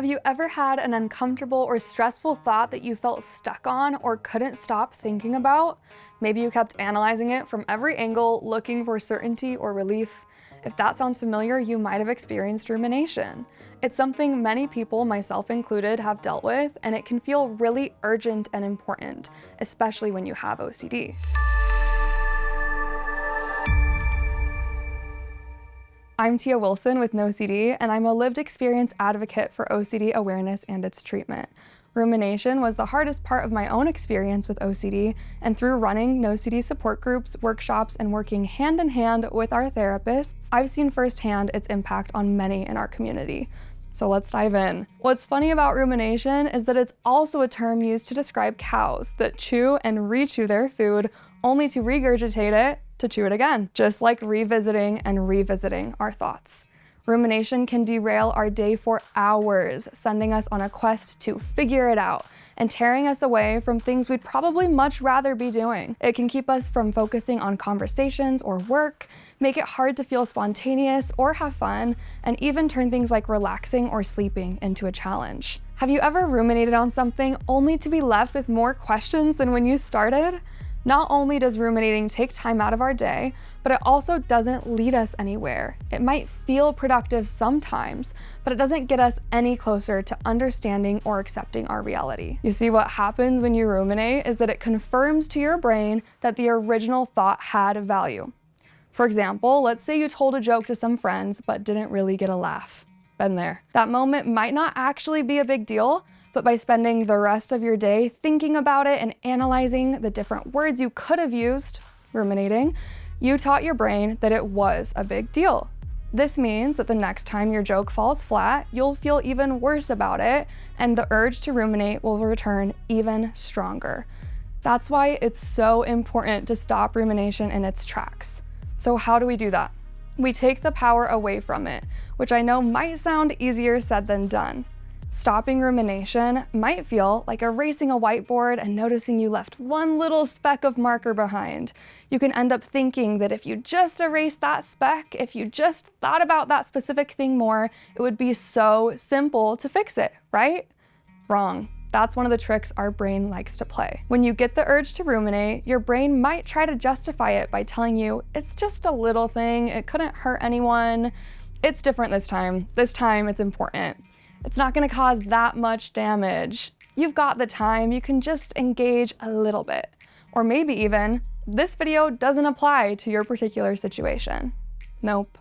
Have you ever had an uncomfortable or stressful thought that you felt stuck on or couldn't stop thinking about? Maybe you kept analyzing it from every angle, looking for certainty or relief. If that sounds familiar, you might have experienced rumination. It's something many people, myself included, have dealt with, and it can feel really urgent and important, especially when you have OCD. I'm Tia Wilson with NOCD, and I'm a lived experience advocate for OCD awareness and its treatment. Rumination was the hardest part of my own experience with OCD, and through running NOCD support groups, workshops, and working hand in hand with our therapists, I've seen firsthand its impact on many in our community. So let's dive in. What's funny about rumination is that it's also a term used to describe cows that chew and re-chew their food only to regurgitate it to chew it again, just like revisiting and revisiting our thoughts. Rumination can derail our day for hours, sending us on a quest to figure it out and tearing us away from things we'd probably much rather be doing. It can keep us from focusing on conversations or work, make it hard to feel spontaneous or have fun, and even turn things like relaxing or sleeping into a challenge. Have you ever ruminated on something only to be left with more questions than when you started? Not only does ruminating take time out of our day, but it also doesn't lead us anywhere. It might feel productive sometimes, but it doesn't get us any closer to understanding or accepting our reality. You see, what happens when you ruminate is that it confirms to your brain that the original thought had value. For example, let's say you told a joke to some friends, but didn't really get a laugh. Been there. That moment might not actually be a big deal, but by spending the rest of your day thinking about it and analyzing the different words you could have used, ruminating, you taught your brain that it was a big deal. This means that the next time your joke falls flat, you'll feel even worse about it, and the urge to ruminate will return even stronger. That's why it's so important to stop rumination in its tracks. So how do we do that? We take the power away from it, which I know might sound easier said than done. Stopping rumination might feel like erasing a whiteboard and noticing you left one little speck of marker behind. You can end up thinking that if you just erased that speck, if you just thought about that specific thing more, it would be so simple to fix it, right? Wrong. That's one of the tricks our brain likes to play. When you get the urge to ruminate, your brain might try to justify it by telling you it's just a little thing, it couldn't hurt anyone, it's different this time it's important. It's not gonna cause that much damage. You've got the time, you can just engage a little bit. Or maybe even, this video doesn't apply to your particular situation. Nope.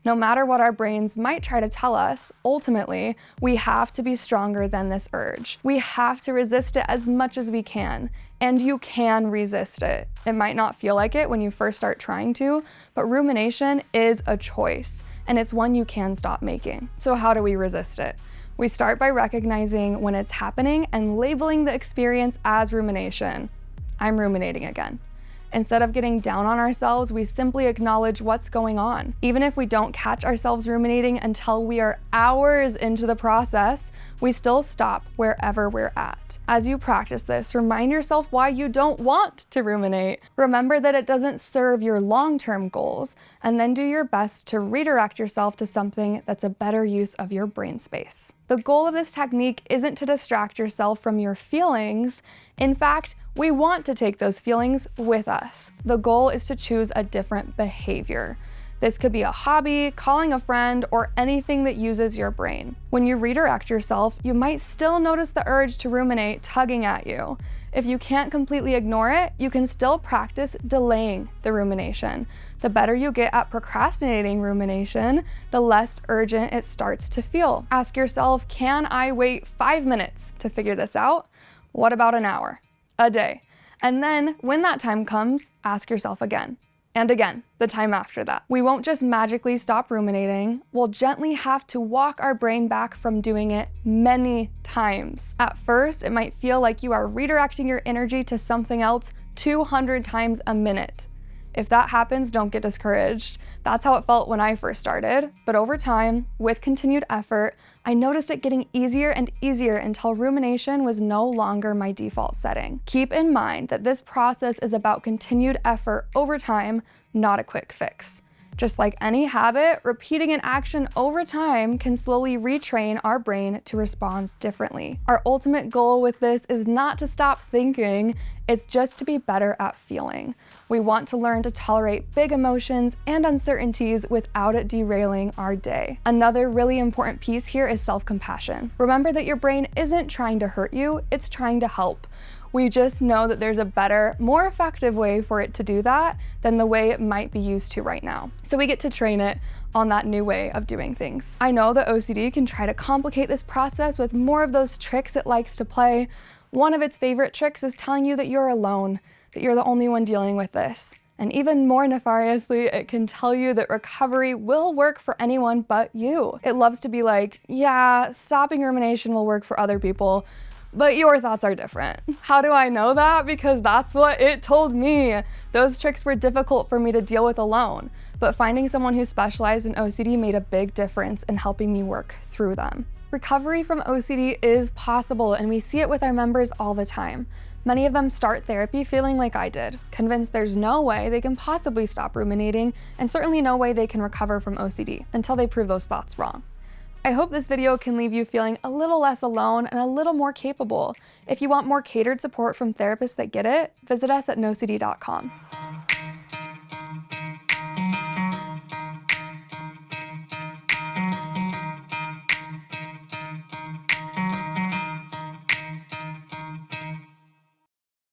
No matter what our brains might try to tell us, ultimately, we have to be stronger than this urge. We have to resist it as much as we can, and you can resist it. It might not feel like it when you first start trying to, but rumination is a choice, and it's one you can stop making. So how do we resist it? We start by recognizing when it's happening and labeling the experience as rumination. I'm ruminating again. Instead of getting down on ourselves, we simply acknowledge what's going on. Even if we don't catch ourselves ruminating until we are hours into the process, we still stop wherever we're at. As you practice this, remind yourself why you don't want to ruminate. Remember that it doesn't serve your long-term goals, and then do your best to redirect yourself to something that's a better use of your brain space. The goal of this technique isn't to distract yourself from your feelings. In fact, we want to take those feelings with us. The goal is to choose a different behavior. This could be a hobby, calling a friend, or anything that uses your brain. When you redirect yourself, you might still notice the urge to ruminate tugging at you. If you can't completely ignore it, you can still practice delaying the rumination. The better you get at procrastinating rumination, the less urgent it starts to feel. Ask yourself, can I wait 5 minutes to figure this out? What about an hour? A day? And then when that time comes, ask yourself again. And again, the time after that. We won't just magically stop ruminating, we'll gently have to walk our brain back from doing it many times. At first, it might feel like you are redirecting your energy to something else 200 times a minute. If that happens, don't get discouraged. That's how it felt when I first started. But over time, with continued effort, I noticed it getting easier and easier until rumination was no longer my default setting. Keep in mind that this process is about continued effort over time, not a quick fix. Just like any habit, repeating an action over time can slowly retrain our brain to respond differently. Our ultimate goal with this is not to stop thinking, it's just to be better at feeling. We want to learn to tolerate big emotions and uncertainties without it derailing our day. Another really important piece here is self-compassion. Remember that your brain isn't trying to hurt you, it's trying to help. We just know that there's a better, more effective way for it to do that than the way it might be used to right now. So we get to train it on that new way of doing things. I know that OCD can try to complicate this process with more of those tricks it likes to play. One of its favorite tricks is telling you that you're alone, that you're the only one dealing with this. And even more nefariously, it can tell you that recovery will work for anyone but you. It loves to be like, yeah, stopping rumination will work for other people, but your thoughts are different. How do I know that? Because that's what it told me. Those tricks were difficult for me to deal with alone, but finding someone who specialized in OCD made a big difference in helping me work through them. Recovery from OCD is possible, and we see it with our members all the time. Many of them start therapy feeling like I did, convinced there's no way they can possibly stop ruminating, and certainly no way they can recover from OCD until they prove those thoughts wrong. I hope this video can leave you feeling a little less alone and a little more capable. If you want more catered support from therapists that get it, visit us at NOCD.com.